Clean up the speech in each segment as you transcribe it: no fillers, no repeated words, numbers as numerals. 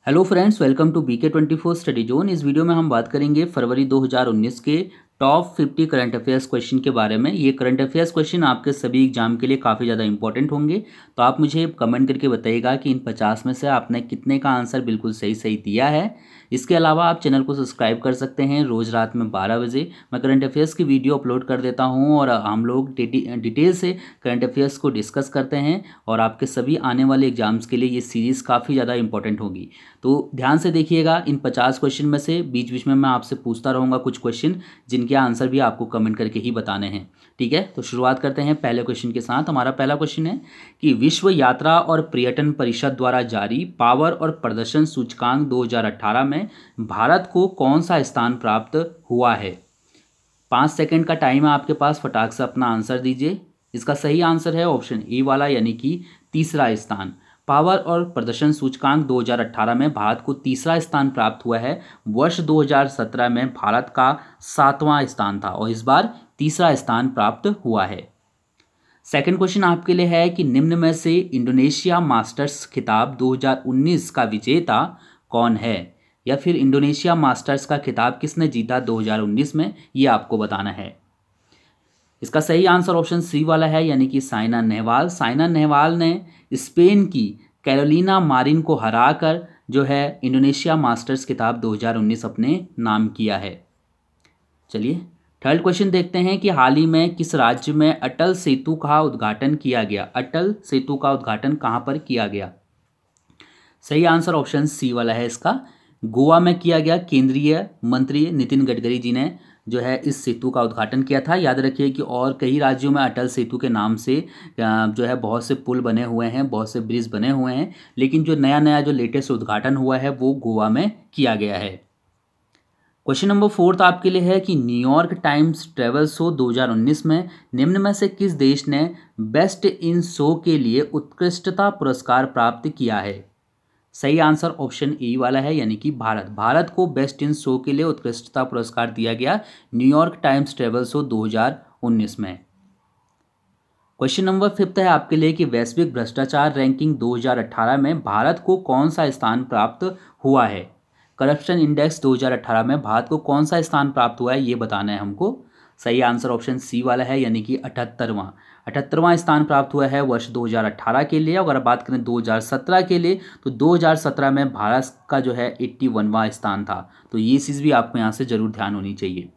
Hello friends, welcome to BK24 study zone. इस video में हम बात करेंगे फरवरी 2019 के टॉप 50 करंट अफेयर्स क्वेश्चन के बारे में। ये करंट अफेयर्स क्वेश्चन आपके सभी एग्जाम के लिए काफ़ी ज़्यादा इंपॉर्टेंट होंगे। तो आप मुझे कमेंट करके बताइएगा कि इन 50 में से आपने कितने का आंसर बिल्कुल सही सही दिया है। इसके अलावा आप चैनल को सब्सक्राइब कर सकते हैं। रोज़ रात में 12 बजे मैं करंट अफेयर्स की वीडियो अपलोड कर देता हूँ और हम लोग डिटेल से करंट अफेयर्स को डिस्कस करते हैं और आपके सभी आने वाले एग्जाम्स के लिए ये सीरीज़ काफ़ी ज़्यादा इंपॉर्टेंट होगी। तो ध्यान से देखिएगा, इन 50 क्वेश्चन में से बीच बीच में मैं आपसे पूछता रहूँगा कुछ क्वेश्चन जिनके आंसर भी आपको कमेंट करके ही बताने हैं। ठीक है, तो शुरुआत करते हैं पहले क्वेश्चन के साथ। हमारा पहला क्वेश्चन है कि विश्व यात्रा और पर्यटन परिषद द्वारा जारी पावर और प्रदर्शन सूचकांक 2018 में भारत को कौन सा स्थान प्राप्त हुआ है। 5 सेकंड का टाइम है आपके पास, फटाक से अपना आंसर दीजिए। इसका सही आंसर है ऑप्शन ए वाला, यानी कि तीसरा स्थान। पावर और प्रदर्शन सूचकांक 2018 में भारत को तीसरा स्थान प्राप्त हुआ है। वर्ष 2017 में भारत का 7वां स्थान था और इस बार तीसरा स्थान प्राप्त हुआ है। सेकंड क्वेश्चन आपके लिए है कि निम्न में से इंडोनेशिया मास्टर्स खिताब 2019 का विजेता कौन है, या फिर इंडोनेशिया मास्टर्स का खिताब किसने जीता 2019 में, ये आपको बताना है। इसका सही आंसर ऑप्शन सी वाला है, यानी कि साइना नेहवाल। साइना नेहवाल ने स्पेन की कैरोलिना मारिन को हराकर जो है इंडोनेशिया मास्टर्स खिताब 2019 अपने नाम किया है। चलिए थर्ड क्वेश्चन देखते हैं कि हाल ही में किस राज्य में अटल सेतु का उद्घाटन किया गया। अटल सेतु का उद्घाटन कहाँ पर किया गया। सही आंसर ऑप्शन सी वाला है इसका, गोवा में किया गया। केंद्रीय मंत्री नितिन गडकरी जी ने जो है इस सेतु का उद्घाटन किया था। याद रखिए कि और कई राज्यों में अटल सेतु के नाम से जो है बहुत से पुल बने हुए हैं, बहुत से ब्रिज बने हुए हैं, लेकिन जो नया जो लेटेस्ट उद्घाटन हुआ है वो गोवा में किया गया है। क्वेश्चन नंबर 4 आपके लिए है कि न्यूयॉर्क टाइम्स ट्रैवल शो 2019 में निम्न में से किस देश ने बेस्ट इन शो के लिए उत्कृष्टता पुरस्कार प्राप्त किया है। सही आंसर ऑप्शन ए वाला है, यानी कि भारत। भारत को बेस्ट इन शो के लिए उत्कृष्टता पुरस्कार दिया गया न्यूयॉर्क टाइम्स ट्रैवल शो 2019 में। क्वेश्चन नंबर 5 है आपके लिए कि वैश्विक भ्रष्टाचार रैंकिंग 2018 में भारत को कौन सा स्थान प्राप्त हुआ है। करप्शन इंडेक्स 2018 में भारत को कौन सा स्थान प्राप्त हुआ है, ये बताना है हमको। सही आंसर ऑप्शन सी वाला है, यानी कि 78वां स्थान प्राप्त हुआ है वर्ष 2018 के लिए। अगर बात करें 2017 के लिए तो 2017 में भारत का जो है 81वां स्थान था। तो ये चीज़ भी आपको यहाँ से जरूर ध्यान होनी चाहिए।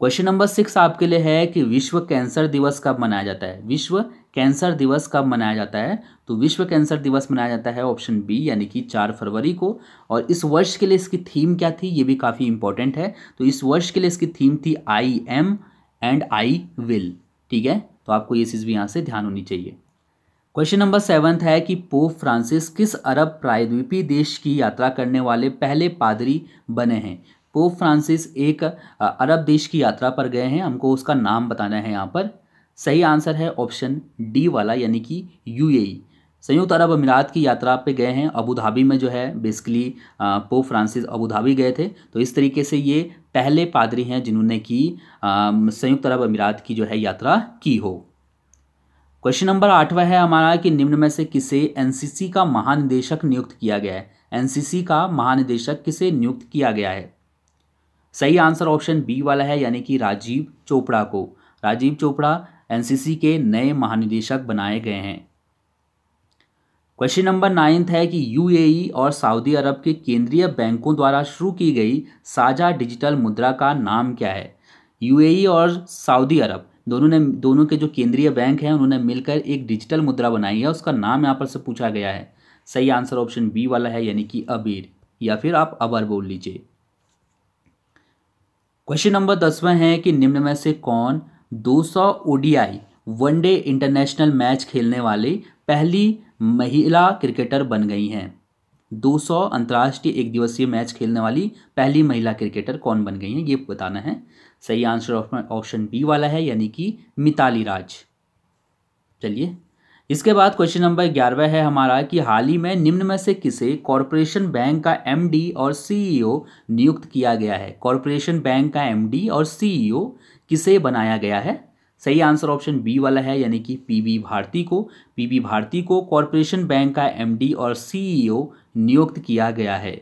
क्वेश्चन नंबर 6 आपके लिए है कि विश्व कैंसर दिवस कब मनाया जाता है। विश्व कैंसर दिवस कब मनाया जाता है। तो विश्व कैंसर दिवस मनाया जाता है ऑप्शन बी, यानी कि 4 फरवरी को। और इस वर्ष के लिए इसकी थीम क्या थी, ये भी काफ़ी इंपॉर्टेंट है। तो इस वर्ष के लिए इसकी थीम थी I am and I will. ठीक है, तो आपको ये चीज़ भी यहाँ से ध्यान होनी चाहिए। क्वेश्चन नंबर 7 है कि पोप फ्रांसिस किस अरब प्रायद्वीपीय देश की यात्रा करने वाले पहले पादरी बने हैं। पोप फ्रांसिस एक अरब देश की यात्रा पर गए हैं, हमको उसका नाम बताना है यहाँ पर। सही आंसर है ऑप्शन डी वाला, यानी कि यूएई। संयुक्त अरब अमीरात की यात्रा पे गए हैं, अबू धाबी में जो है basically pope Francis Abu Dhabi गए थे। तो इस तरीके से ये पहले पादरी हैं जिन्होंने की संयुक्त अरब अमीरात की जो है यात्रा की हो। क्वेश्चन नंबर 8वां है हमारा कि निम्न में से किसे एनसीसी का महानिदेशक नियुक्त किया गया है। एनसीसी का महानिदेशक किसे नियुक्त किया गया है। सही आंसर ऑप्शन बी वाला है, यानी कि राजीव चोपड़ा को। राजीव चोपड़ा एनसीसी के नए महानिदेशक बनाए गए हैं। क्वेश्चन नंबर 9 है कि यूएई और सऊदी अरब के केंद्रीय बैंकों द्वारा शुरू की गई साझा डिजिटल मुद्रा का नाम क्या है। यूएई और सऊदी अरब दोनों के जो केंद्रीय बैंक हैं उन्होंने मिलकर एक डिजिटल मुद्रा बनाई है, उसका नाम यहाँ पर से पूछा गया है। सही आंसर ऑप्शन बी वाला है, यानी कि अबीर, या फिर आप अबर बोल लीजिए। क्वेश्चन नंबर 10वां है कि निम्न में से कौन 200 ओडीआई वनडे इंटरनेशनल मैच खेलने वाली पहली महिला क्रिकेटर बन गई हैं। 200 अंतर्राष्ट्रीय एक दिवसीय मैच खेलने वाली पहली महिला क्रिकेटर कौन बन गई हैं, ये बताना है। सही आंसर ऑप्शन बी वाला है, यानी कि मिताली राज। चलिए इसके बाद क्वेश्चन नंबर 11वां है हमारा कि हाल ही में निम्न में से किसे कॉरपोरेशन बैंक का एमडी और सीईओ नियुक्त किया गया है। कॉरपोरेशन बैंक का एमडी और सीईओ किसे बनाया गया है। सही आंसर ऑप्शन बी वाला है, यानी कि पीबी भारती को। पीबी भारती को कॉरपोरेशन बैंक का एमडी और सीईओ नियुक्त किया गया है।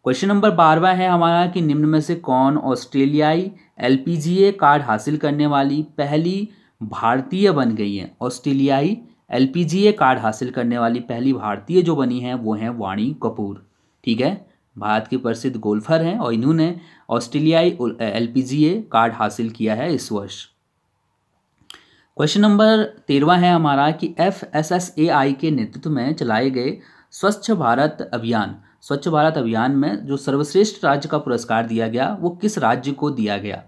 क्वेश्चन नंबर 12वां है हमारा कि निम्न में से कौन ऑस्ट्रेलियाई एलपीजीए कार्ड हासिल करने वाली पहली भारतीय बन गई है। ऑस्ट्रेलियाई एलपीजीए कार्ड हासिल करने वाली पहली भारतीय जो बनी है वो है वाणी कपूर। ठीक है, भारत की प्रसिद्ध गोल्फर हैं और इन्होंने ऑस्ट्रेलियाई एलपीजीए कार्ड हासिल किया है इस वर्ष। क्वेश्चन नंबर 13वां है हमारा कि FSSAI के नेतृत्व में चलाए गए स्वच्छ भारत अभियान में जो सर्वश्रेष्ठ राज्य का पुरस्कार दिया गया वो किस राज्य को दिया गया।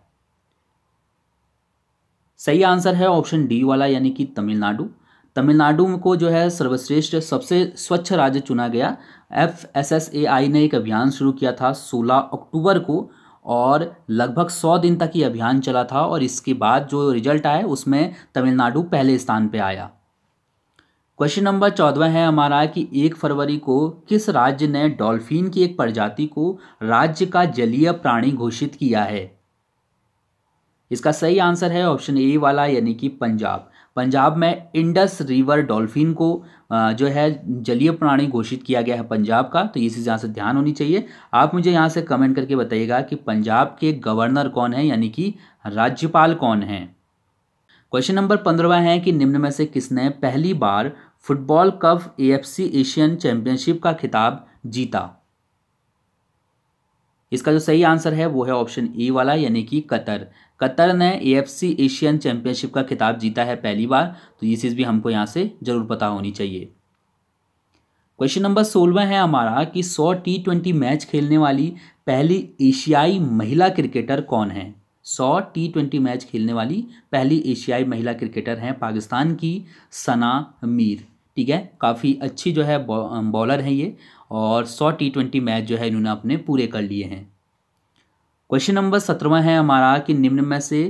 सही आंसर है ऑप्शन डी वाला, यानी कि तमिलनाडु। तमिलनाडु को जो है सर्वश्रेष्ठ सबसे स्वच्छ राज्य चुना गया। FSSAI ने एक अभियान शुरू किया था 16 अक्टूबर को और लगभग 100 दिन तक ये अभियान चला था और इसके बाद जो रिजल्ट आया उसमें तमिलनाडु पहले स्थान पे आया। क्वेश्चन नंबर 14 है हमारा कि 1 फरवरी को किस राज्य ने डॉल्फिन की एक प्रजाति को राज्य का जलीय प्राणी घोषित किया है। इसका सही आंसर है ऑप्शन ए वाला, यानी कि पंजाब। पंजाब में इंडस रिवर डॉल्फिन को जो है जलीय प्राणी घोषित किया गया है पंजाब का। तो ये चीज़ यहाँ से ध्यान होनी चाहिए। आप मुझे यहाँ से कमेंट करके बताइएगा कि पंजाब के गवर्नर कौन है, यानी कि राज्यपाल कौन है। क्वेश्चन नंबर 15 है कि निम्न में से किसने पहली बार football cup AFC Asian championship का खिताब जीता। इसका जो सही आंसर है वो है ऑप्शन ए वाला, यानी कि कतर। कतर ने AFC एशियन चैंपियनशिप का खिताब जीता है पहली बार। तो ये चीज़ भी हमको यहाँ से जरूर पता होनी चाहिए। क्वेश्चन नंबर 16 है हमारा कि 100 T20 मैच खेलने वाली पहली एशियाई महिला क्रिकेटर कौन है। 100 T20 मैच खेलने वाली पहली एशियाई महिला क्रिकेटर हैं पाकिस्तान की सना मीर। ठीक है, काफ़ी अच्छी जो है बॉलर हैं ये और 100 T20 मैच जो है इन्होंने अपने पूरे कर लिए हैं। क्वेश्चन नंबर 17 है हमारा कि निम्न में से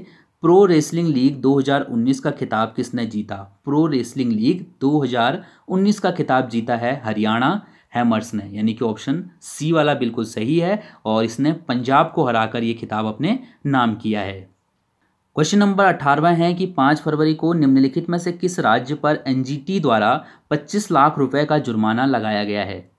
प्रो रेसलिंग लीग 2019 का खिताब किसने जीता। प्रो रेसलिंग लीग 2019 का खिताब जीता है हरियाणा हैमर्स ने, यानी कि ऑप्शन सी वाला बिल्कुल सही है और इसने पंजाब को हराकर ये खिताब अपने नाम किया है। क्वेश्चन नंबर 18 है कि 5 फरवरी को निम्नलिखित में से किस राज्य पर NGT द्वारा 25 लाख रुपए का जुर्माना लगाया गया है।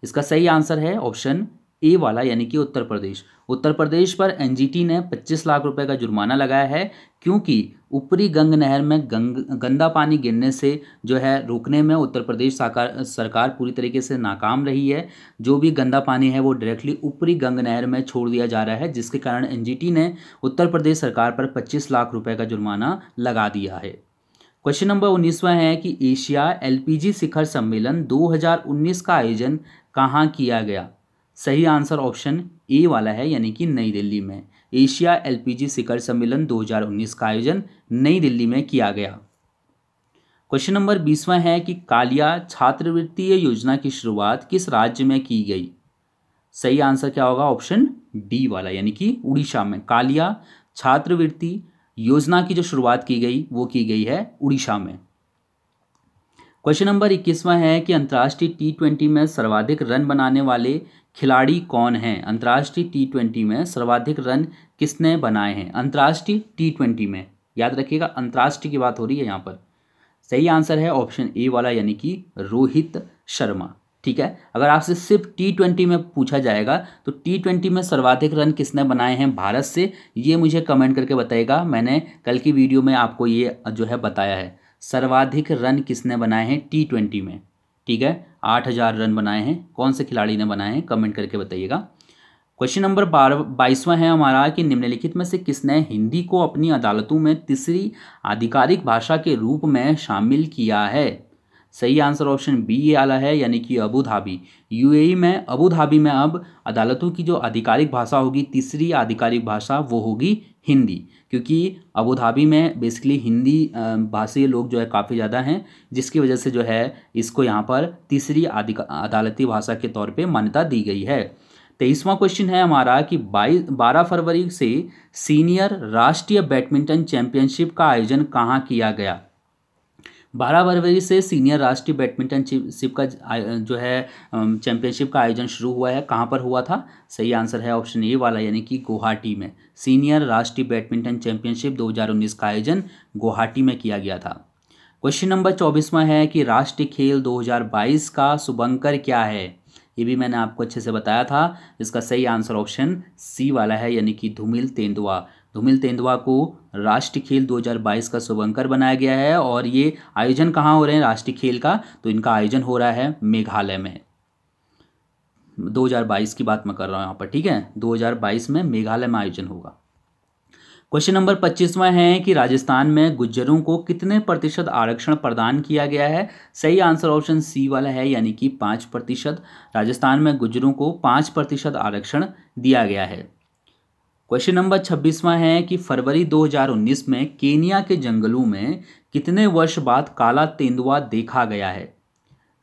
इसका सही आंसर है ऑप्शन ए वाला, यानी कि उत्तर प्रदेश। उत्तर प्रदेश पर NGT ने 25 लाख रुपए का जुर्माना लगाया है क्योंकि ऊपरी गंग नहर में गंदा पानी गिरने से जो है रोकने में उत्तर प्रदेश सरकार पूरी तरीके से नाकाम रही है। जो भी गंदा पानी है वो डायरेक्टली ऊपरी गंग नहर में छोड़ दिया जा रहा है, जिसके कारण NGT ने उत्तर प्रदेश सरकार पर 25 लाख रुपए का जुर्माना लगा दिया है। क्वेश्चन नंबर 19वां है कि एशिया LPG शिखर सम्मेलन 2019 का आयोजन कहाँ किया गया। सही आंसर ऑप्शन ए वाला है, यानी कि नई दिल्ली में। एशिया LPG शिखर सम्मेलन 2019 का आयोजन नई दिल्ली में किया गया। क्वेश्चन नंबर 20वां है कि कालिया छात्रवृत्ति योजना की शुरुआत किस राज्य में की गई। सही आंसर क्या होगा, ऑप्शन डी वाला, यानी कि उड़ीसा में। कालिया छात्रवृत्ति योजना की जो शुरुआत की गई वो की गई है उड़ीसा में। क्वेश्चन नंबर 21वां है कि अंतर्राष्ट्रीय T20 में सर्वाधिक रन बनाने वाले खिलाड़ी कौन हैं। अंतर्राष्ट्रीय T20 में सर्वाधिक रन किसने बनाए हैं। अंतर्राष्ट्रीय T20 में, याद रखिएगा अंतर्राष्ट्रीय की बात हो रही है यहाँ पर। सही आंसर है ऑप्शन ए वाला, यानी कि रोहित शर्मा। ठीक है, अगर आपसे सिर्फ T20 में पूछा जाएगा तो T20 में सर्वाधिक रन किसने बनाए हैं भारत से, ये मुझे कमेंट करके बताइएगा। मैंने कल की वीडियो में आपको ये जो है बताया है सर्वाधिक रन किसने बनाए हैं T20 में। ठीक है, 8000 रन बनाए हैं, कौन से खिलाड़ी ने बनाए हैं, कमेंट करके बताइएगा। क्वेश्चन नंबर 22वां है हमारा कि निम्नलिखित में से किसने हिंदी को अपनी अदालतों में तीसरी आधिकारिक भाषा के रूप में शामिल किया है। सही आंसर ऑप्शन बी वाला है, यानी कि अबू धाबी। UAE में अबू धाबी में अब अदालतों की जो आधिकारिक भाषा होगी, तीसरी आधिकारिक भाषा, वो होगी हिंदी, क्योंकि अबू धाबी में बेसिकली हिंदी भाषी लोग जो है काफ़ी ज़्यादा हैं, जिसकी वजह से जो है इसको यहाँ पर तीसरी अदालती भाषा के तौर पे मान्यता दी गई है। 23वां क्वेश्चन है हमारा कि 12 फरवरी से सीनियर राष्ट्रीय बैडमिंटन चैंपियनशिप का आयोजन कहाँ किया गया। 12 फरवरी से सीनियर राष्ट्रीय बैडमिंटन शिप का जो है चैंपियनशिप का आयोजन शुरू हुआ है। कहाँ पर हुआ था? सही आंसर है ऑप्शन ए वाला, यानी कि गुवाहाटी में। सीनियर राष्ट्रीय बैडमिंटन चैंपियनशिप 2019 का आयोजन गुवाहाटी में किया गया था। क्वेश्चन नंबर 24वां है कि राष्ट्रीय खेल 2022 का शुभंकर क्या है? ये भी मैंने आपको अच्छे से बताया था। इसका सही आंसर ऑप्शन सी वाला है, यानी कि धूमिल तेंदुआ। धूमिल तेंदुआ को राष्ट्रीय खेल 2022 का शुभंकर बनाया गया है। और ये आयोजन कहाँ हो रहे हैं राष्ट्रीय खेल का? तो इनका आयोजन हो रहा है मेघालय में। 2022 की बात मैं कर रहा हूँ यहाँ पर, ठीक है। 2022 में मेघालय में आयोजन होगा। क्वेश्चन नंबर 25वां है कि राजस्थान में गुज्जरों को कितने प्रतिशत आरक्षण प्रदान किया गया है? सही आंसर ऑप्शन सी वाला है, यानी कि 5%। राजस्थान में गुज्जरों को 5% आरक्षण दिया गया है। क्वेश्चन नंबर 26वां है कि फरवरी 2019 में केनिया के जंगलों में कितने वर्ष बाद काला तेंदुआ देखा गया है?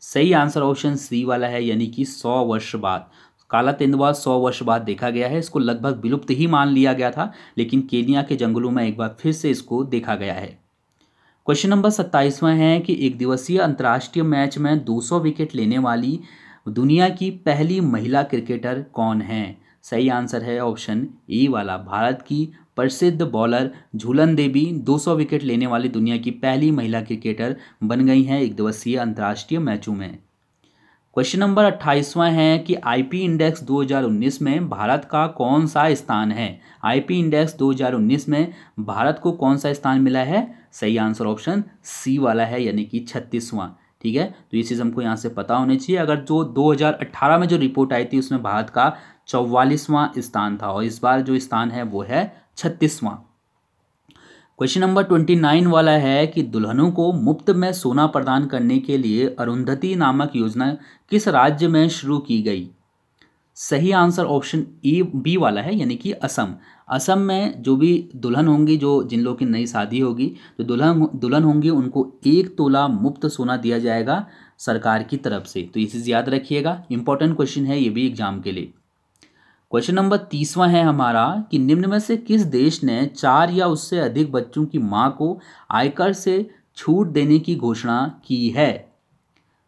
सही आंसर ऑप्शन सी वाला है, यानी कि 100 वर्ष बाद। काला तेंदुआ 100 वर्ष बाद देखा गया है। इसको लगभग विलुप्त ही मान लिया गया था, लेकिन केनिया के जंगलों में एक बार फिर से इसको देखा गया है। क्वेश्चन नंबर 27वां है कि एक दिवसीय अंतर्राष्ट्रीय मैच में 200 विकेट लेने वाली दुनिया की पहली महिला क्रिकेटर कौन है? सही आंसर है ऑप्शन ए वाला, भारत की प्रसिद्ध बॉलर झूलन देवी 200 विकेट लेने वाली दुनिया की पहली महिला क्रिकेटर बन गई हैं एक दिवसीय अंतर्राष्ट्रीय मैचों में। क्वेश्चन नंबर 28वां है कि आईपी इंडेक्स 2019 में भारत का कौन सा स्थान है? आईपी इंडेक्स 2019 में भारत को कौन सा स्थान मिला है? सही आंसर ऑप्शन सी वाला है, यानी कि 36वां। ठीक है, तो ये चीज़ हमको यहाँ से पता होनी चाहिए। अगर जो 2018 में जो रिपोर्ट आई थी उसमें भारत का 44वां स्थान था, और इस बार जो स्थान है वो है 36वां। क्वेश्चन नंबर 29 वाला है कि दुल्हनों को मुफ्त में सोना प्रदान करने के लिए अरुंधति नामक योजना किस राज्य में शुरू की गई? सही आंसर ऑप्शन ए बी वाला है, यानी कि असम। असम में जो भी दुल्हन होंगी, जो जिन लोगों की नई शादी होगी, तो दुल्हन होंगी, उनको 1 तोला मुफ्त सोना दिया जाएगा सरकार की तरफ से। तो ये चीज़ याद रखिएगा, इंपॉर्टेंट क्वेश्चन है ये भी एग्जाम के लिए। क्वेश्चन नंबर 30वां है हमारा कि निम्न में से किस देश ने 4 या उससे अधिक बच्चों की मां को आयकर से छूट देने की घोषणा की है?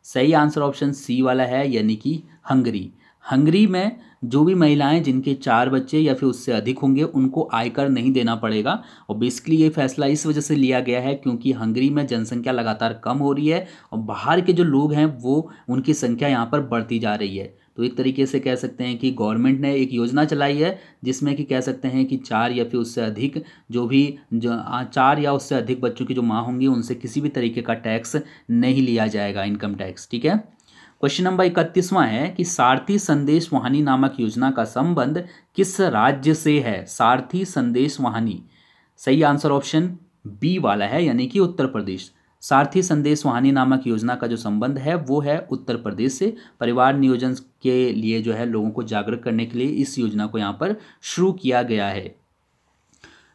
सही आंसर ऑप्शन सी वाला है, यानी कि हंगरी। हंगरी में जो भी महिलाएं जिनके 4 बच्चे या फिर उससे अधिक होंगे उनको आयकर नहीं देना पड़ेगा। और बेसिकली ये फैसला इस वजह से लिया गया है क्योंकि हंगरी में जनसंख्या लगातार कम हो रही है और बाहर के जो लोग हैं वो उनकी संख्या यहाँ पर बढ़ती जा रही है। तो एक तरीके से कह सकते हैं कि गवर्नमेंट ने एक योजना चलाई है जिसमें कि कह सकते हैं कि 4 या फिर उससे अधिक जो 4 या उससे अधिक बच्चों की जो माँ होंगी उनसे किसी भी तरीके का टैक्स नहीं लिया जाएगा, इनकम टैक्स। ठीक है। क्वेश्चन नंबर 31वां है कि सारथी संदेश वाहनी नामक योजना का संबंध किस राज्य से है? सारथी संदेश वाहनी, सही आंसर ऑप्शन बी वाला है, यानी कि उत्तर प्रदेश। सारथी संदेश वाहनी नामक योजना का जो संबंध है वो है उत्तर प्रदेश से। परिवार नियोजन के लिए जो है लोगों को जागरूक करने के लिए इस योजना को यहाँ पर शुरू किया गया है।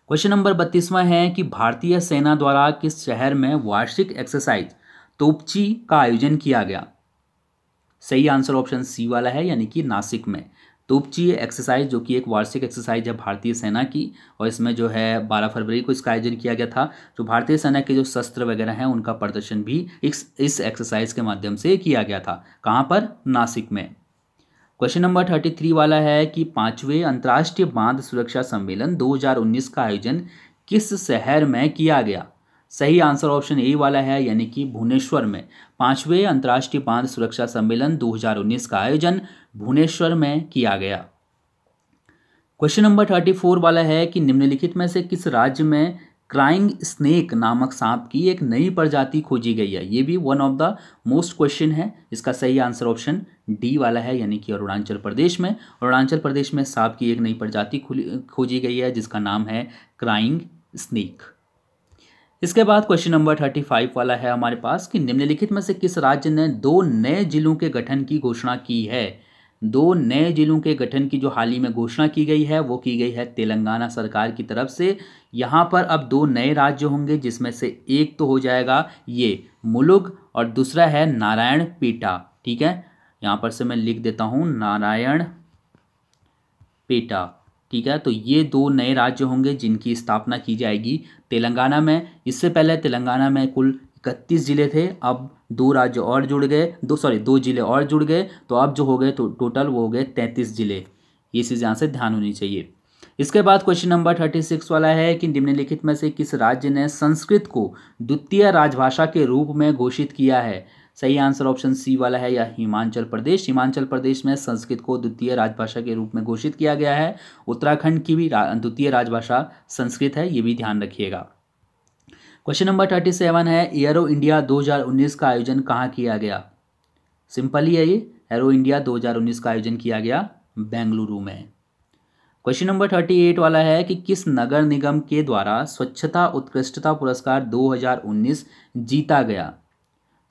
क्वेश्चन नंबर 32वां है कि भारतीय सेना द्वारा किस शहर में वार्षिक एक्सरसाइज तोपची का आयोजन किया गया? सही आंसर ऑप्शन सी वाला है, यानी कि नासिक में। तोपची एक्सरसाइज जो कि एक वार्षिक एक्सरसाइज है भारतीय सेना की, और इसमें जो है 12 फरवरी को इसका आयोजन किया गया था। जो भारतीय सेना के जो शस्त्र वगैरह हैं उनका प्रदर्शन भी इस एक्सरसाइज के माध्यम से किया गया था। कहाँ पर? नासिक में। क्वेश्चन नंबर 33 वाला है कि 5वें अंतर्राष्ट्रीय बांध सुरक्षा सम्मेलन 2019 का आयोजन किस शहर में किया गया? सही आंसर ऑप्शन ए वाला है, यानी कि भुवनेश्वर में। 5वें अंतर्राष्ट्रीय बांध सुरक्षा सम्मेलन 2019 का आयोजन भुवनेश्वर में किया गया। क्वेश्चन नंबर 34 वाला है कि निम्नलिखित में से किस राज्य में क्राइंग स्नेक नामक सांप की एक नई प्रजाति खोजी गई है? ये भी one of the most question है। इसका सही आंसर ऑप्शन डी वाला है, यानी कि अरुणाचल प्रदेश में। अरुणाचल प्रदेश में सांप की एक नई प्रजाति खोजी गई है जिसका नाम है क्राइंग स्नेक। इसके बाद क्वेश्चन नंबर 35 वाला है हमारे पास कि निम्नलिखित में से किस राज्य ने 2 नए जिलों के गठन की घोषणा की है? 2 नए जिलों के गठन की जो हाल ही में घोषणा की गई है वो की गई है तेलंगाना सरकार की तरफ से। यहाँ पर अब 2 नए राज्य होंगे जिसमें से एक तो हो जाएगा ये मुलुगु और दूसरा है नारायणपेटा। ठीक है, यहाँ पर से मैं लिख देता हूँ नारायणपेटा। ठीक है, तो ये 2 नए राज्य होंगे जिनकी स्थापना की जाएगी तेलंगाना में। इससे पहले तेलंगाना में कुल 31 जिले थे, अब 2 राज्य और जुड़ गए, 2 जिले और जुड़ गए, तो अब जो हो गए तो टोटल वो हो गए 33 जिले। ये चीज़ यहाँ से ध्यान होनी चाहिए। इसके बाद क्वेश्चन नंबर 36 वाला है कि निम्नलिखित में से किस राज्य ने संस्कृत को द्वितीय राजभाषा के रूप में घोषित किया है? सही आंसर ऑप्शन सी वाला है या हिमाचल प्रदेश। हिमाचल प्रदेश में संस्कृत को द्वितीय राजभाषा के रूप में घोषित किया गया है। उत्तराखंड की भी द्वितीय राजभाषा संस्कृत है, ये भी ध्यान रखिएगा। क्वेश्चन नंबर 37 है एरो इंडिया 2019 का आयोजन कहाँ किया गया? सिंपल ही है ये, एरो इंडिया 2019 का आयोजन किया गया बेंगलुरु में। क्वेश्चन नंबर 38 वाला है कि किस नगर निगम के द्वारा स्वच्छता उत्कृष्टता पुरस्कार 2019 जीता गया?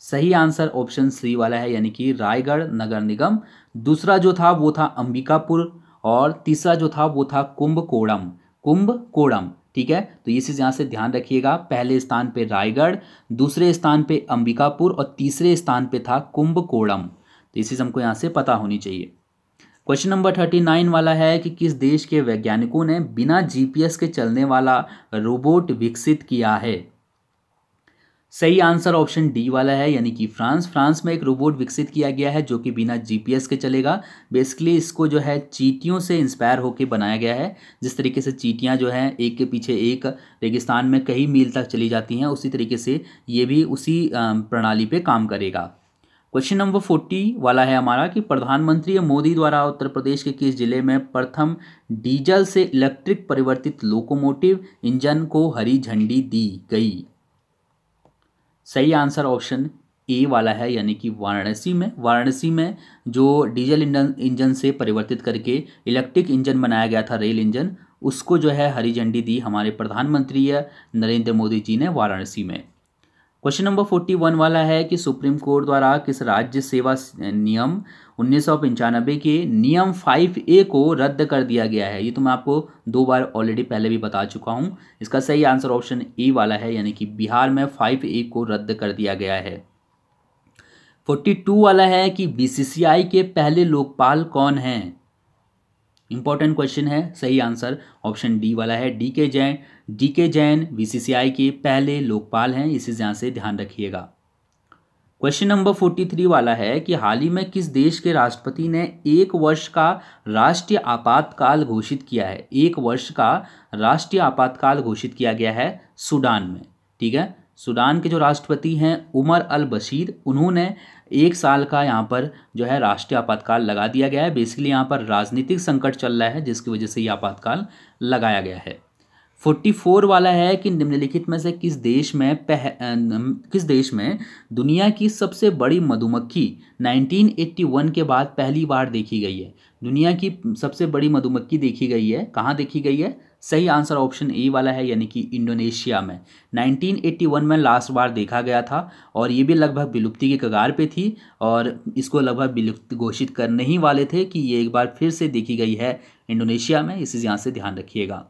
सही आंसर ऑप्शन सी वाला है, यानी कि रायगढ़ नगर निगम। दूसरा जो था वो था अंबिकापुर, और तीसरा जो था वो था कुंभकोणम। ठीक है, तो ये चीज़ यहाँ से ध्यान रखिएगा। पहले स्थान पे रायगढ़, दूसरे स्थान पे अंबिकापुर और तीसरे स्थान पे था कुंभकोणम। तो ये चीज़ हमको यहाँ से पता होनी चाहिए। क्वेश्चन नंबर 39 वाला है कि किस देश के वैज्ञानिकों ने बिना जीपीएस के चलने वाला रोबोट विकसित किया है? सही आंसर ऑप्शन डी वाला है, यानी कि फ्रांस में एक रोबोट विकसित किया गया है जो कि बिना जीपीएस के चलेगा। बेसिकली इसको जो है चींटियों से इंस्पायर होकर बनाया गया है। जिस तरीके से चींटियां जो हैं एक के पीछे एक रेगिस्तान में कई मील तक चली जाती हैं, उसी तरीके से ये भी उसी प्रणाली पे काम करेगा। क्वेश्चन नंबर 40 वाला है हमारा कि प्रधानमंत्री मोदी द्वारा उत्तर प्रदेश के किस जिले में प्रथम डीजल से इलेक्ट्रिक परिवर्तित लोकोमोटिव इंजन को हरी झंडी दी गई? सही आंसर ऑप्शन ए वाला है, यानी कि वाराणसी में जो डीजल इंजन से परिवर्तित करके इलेक्ट्रिक इंजन बनाया गया था, रेल इंजन, उसको जो है हरी झंडी दी हमारे प्रधानमंत्री नरेंद्र मोदी जी ने वाराणसी में। क्वेश्चन नंबर 41 वाला है कि सुप्रीम कोर्ट द्वारा किस राज्य सेवा नियम 1995 के नियम 5A को रद्द कर दिया गया है? ये तो मैं आपको 2 बार ऑलरेडी पहले भी बता चुका हूँ। इसका सही आंसर ऑप्शन ए वाला है, यानी कि बिहार में 5A को रद्द कर दिया गया है। 42 वाला है कि बीसीसीआई के पहले लोकपाल कौन हैं? इंपॉर्टेंट क्वेश्चन है। सही आंसर ऑप्शन डी वाला है, डीके जैन बीसीसीआई के पहले लोकपाल हैं। इसी यहाँ से ध्यान रखिएगा। क्वेश्चन नंबर 43 वाला है कि हाल ही में किस देश के राष्ट्रपति ने 1 वर्ष का राष्ट्रीय आपातकाल घोषित किया है? 1 वर्ष का राष्ट्रीय आपातकाल घोषित किया गया है सूडान में। ठीक है, सूडान के जो राष्ट्रपति हैं उमर अल बशीर, उन्होंने 1 साल का यहाँ पर जो है राष्ट्रीय आपातकाल लगा दिया गया है। बेसिकली यहाँ पर राजनीतिक संकट चल रहा है, जिसकी वजह से ये आपातकाल लगाया गया है। 44 वाला है कि निम्नलिखित में से किस देश में दुनिया की सबसे बड़ी मधुमक्खी 1981 के बाद पहली बार देखी गई है? दुनिया की सबसे बड़ी मधुमक्खी देखी गई है, कहाँ देखी गई है? सही आंसर ऑप्शन ए वाला है, यानी कि इंडोनेशिया में 1981 में लास्ट बार देखा गया था, और ये भी लगभग विलुप्ति के कगार पे थी, और इसको लगभग विलुप्त घोषित करने ही वाले थे कि ये एक बार फिर से देखी गई है इंडोनेशिया में। इसी यहाँ से ध्यान रखिएगा।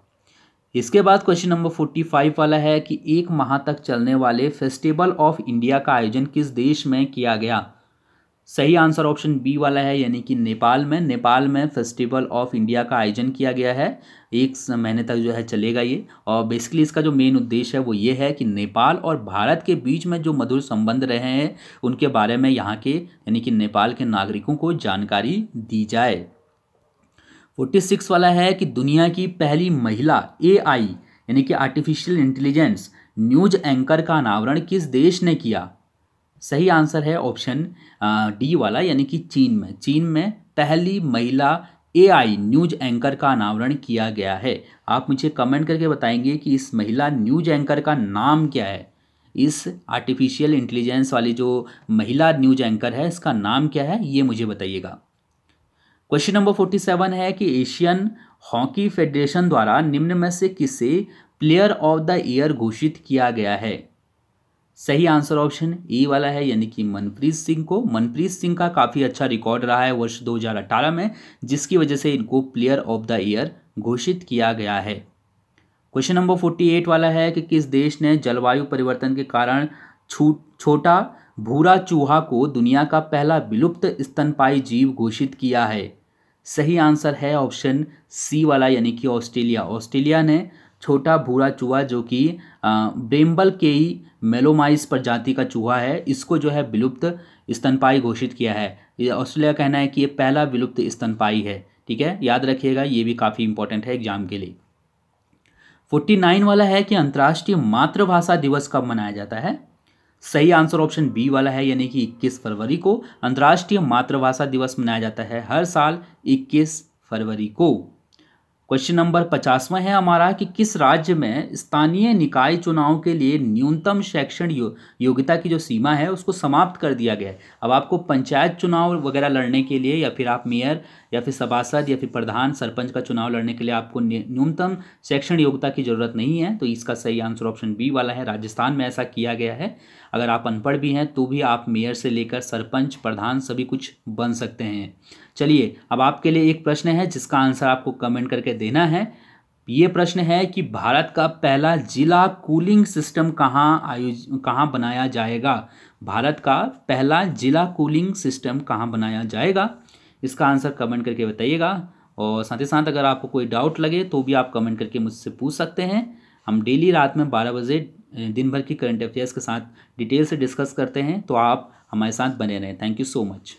इसके बाद क्वेश्चन नंबर 45 वाला है कि 1 माह तक चलने वाले फेस्टिवल ऑफ इंडिया का आयोजन किस देश में किया गया? सही आंसर ऑप्शन बी वाला है, यानी कि नेपाल में फेस्टिवल ऑफ इंडिया का आयोजन किया गया है। 1 महीने तक जो है चलेगा ये, और बेसिकली इसका जो मेन उद्देश्य है वो ये है कि नेपाल और भारत के बीच में जो मधुर संबंध रहे हैं उनके बारे में यहाँ के यानी कि नेपाल के नागरिकों को जानकारी दी जाए। 46 वाला है कि दुनिया की पहली महिला AI यानी कि आर्टिफिशियल इंटेलिजेंस न्यूज एंकर का अनावरण किस देश ने किया? सही आंसर है ऑप्शन डी वाला, यानी कि चीन में पहली महिला AI न्यूज एंकर का अनावरण किया गया है। आप मुझे कमेंट करके बताएंगे कि इस महिला न्यूज एंकर का नाम क्या है। इस आर्टिफिशियल इंटेलिजेंस वाली जो महिला न्यूज एंकर है इसका नाम क्या है, ये मुझे बताइएगा। क्वेश्चन नंबर 47 है कि एशियन हॉकी फेडरेशन द्वारा निम्न में से किसे प्लेयर ऑफ द ईयर घोषित किया गया है? सही आंसर ऑप्शन ए वाला है, यानी कि मनप्रीत सिंह को। मनप्रीत सिंह का काफ़ी अच्छा रिकॉर्ड रहा है वर्ष 2018 में, जिसकी वजह से इनको प्लेयर ऑफ द ईयर घोषित किया गया है। क्वेश्चन नंबर 48 वाला है कि किस देश ने जलवायु परिवर्तन के कारण छोटा भूरा चूहा को दुनिया का पहला विलुप्त स्तनपायी जीव घोषित किया है? सही आंसर है ऑप्शन सी वाला, यानी कि ऑस्ट्रेलिया ने छोटा भूरा चूहा जो कि ब्रेम्बल केई मेलोमाइस प्रजाति का चूहा है, इसको जो है विलुप्त स्तनपायी घोषित किया है। ये ऑस्ट्रेलिया का कहना है कि ये पहला विलुप्त स्तनपायी है। ठीक है, याद रखिएगा, ये भी काफ़ी इंपॉर्टेंट है एग्जाम के लिए। 49 वाला है कि अंतर्राष्ट्रीय मातृभाषा दिवस कब मनाया जाता है। सही आंसर ऑप्शन बी वाला है, यानी कि 21 फरवरी को अंतर्राष्ट्रीय मातृभाषा दिवस मनाया जाता है हर साल 21 फरवरी को। क्वेश्चन नंबर 50वां है हमारा कि किस राज्य में स्थानीय निकाय चुनाव के लिए न्यूनतम शैक्षणिक योग्यता की जो सीमा है उसको समाप्त कर दिया गया है। अब आपको पंचायत चुनाव वगैरह लड़ने के लिए, या फिर आप मेयर या फिर सभासद या फिर प्रधान सरपंच का चुनाव लड़ने के लिए आपको न्यूनतम शैक्षणिक योग्यता की जरूरत नहीं है। तो इसका सही आंसर ऑप्शन बी वाला है, राजस्थान में ऐसा किया गया है। अगर आप अनपढ़ भी हैं तो भी आप मेयर से लेकर सरपंच, प्रधान सभी कुछ बन सकते हैं। चलिए, अब आपके लिए एक प्रश्न है जिसका आंसर आपको कमेंट करके देना है। ये प्रश्न है कि भारत का पहला जिला कूलिंग सिस्टम कहाँ बनाया जाएगा। भारत का पहला जिला कूलिंग सिस्टम कहाँ बनाया जाएगा, इसका आंसर कमेंट करके बताइएगा। और साथ ही साथ अगर आपको कोई डाउट लगे तो भी आप कमेंट करके मुझसे पूछ सकते हैं। हम डेली रात में 12 बजे दिन भर की करंट अफेयर्स के साथ डिटेल से डिस्कस करते हैं, तो आप हमारे साथ बने रहें। Thank you so much.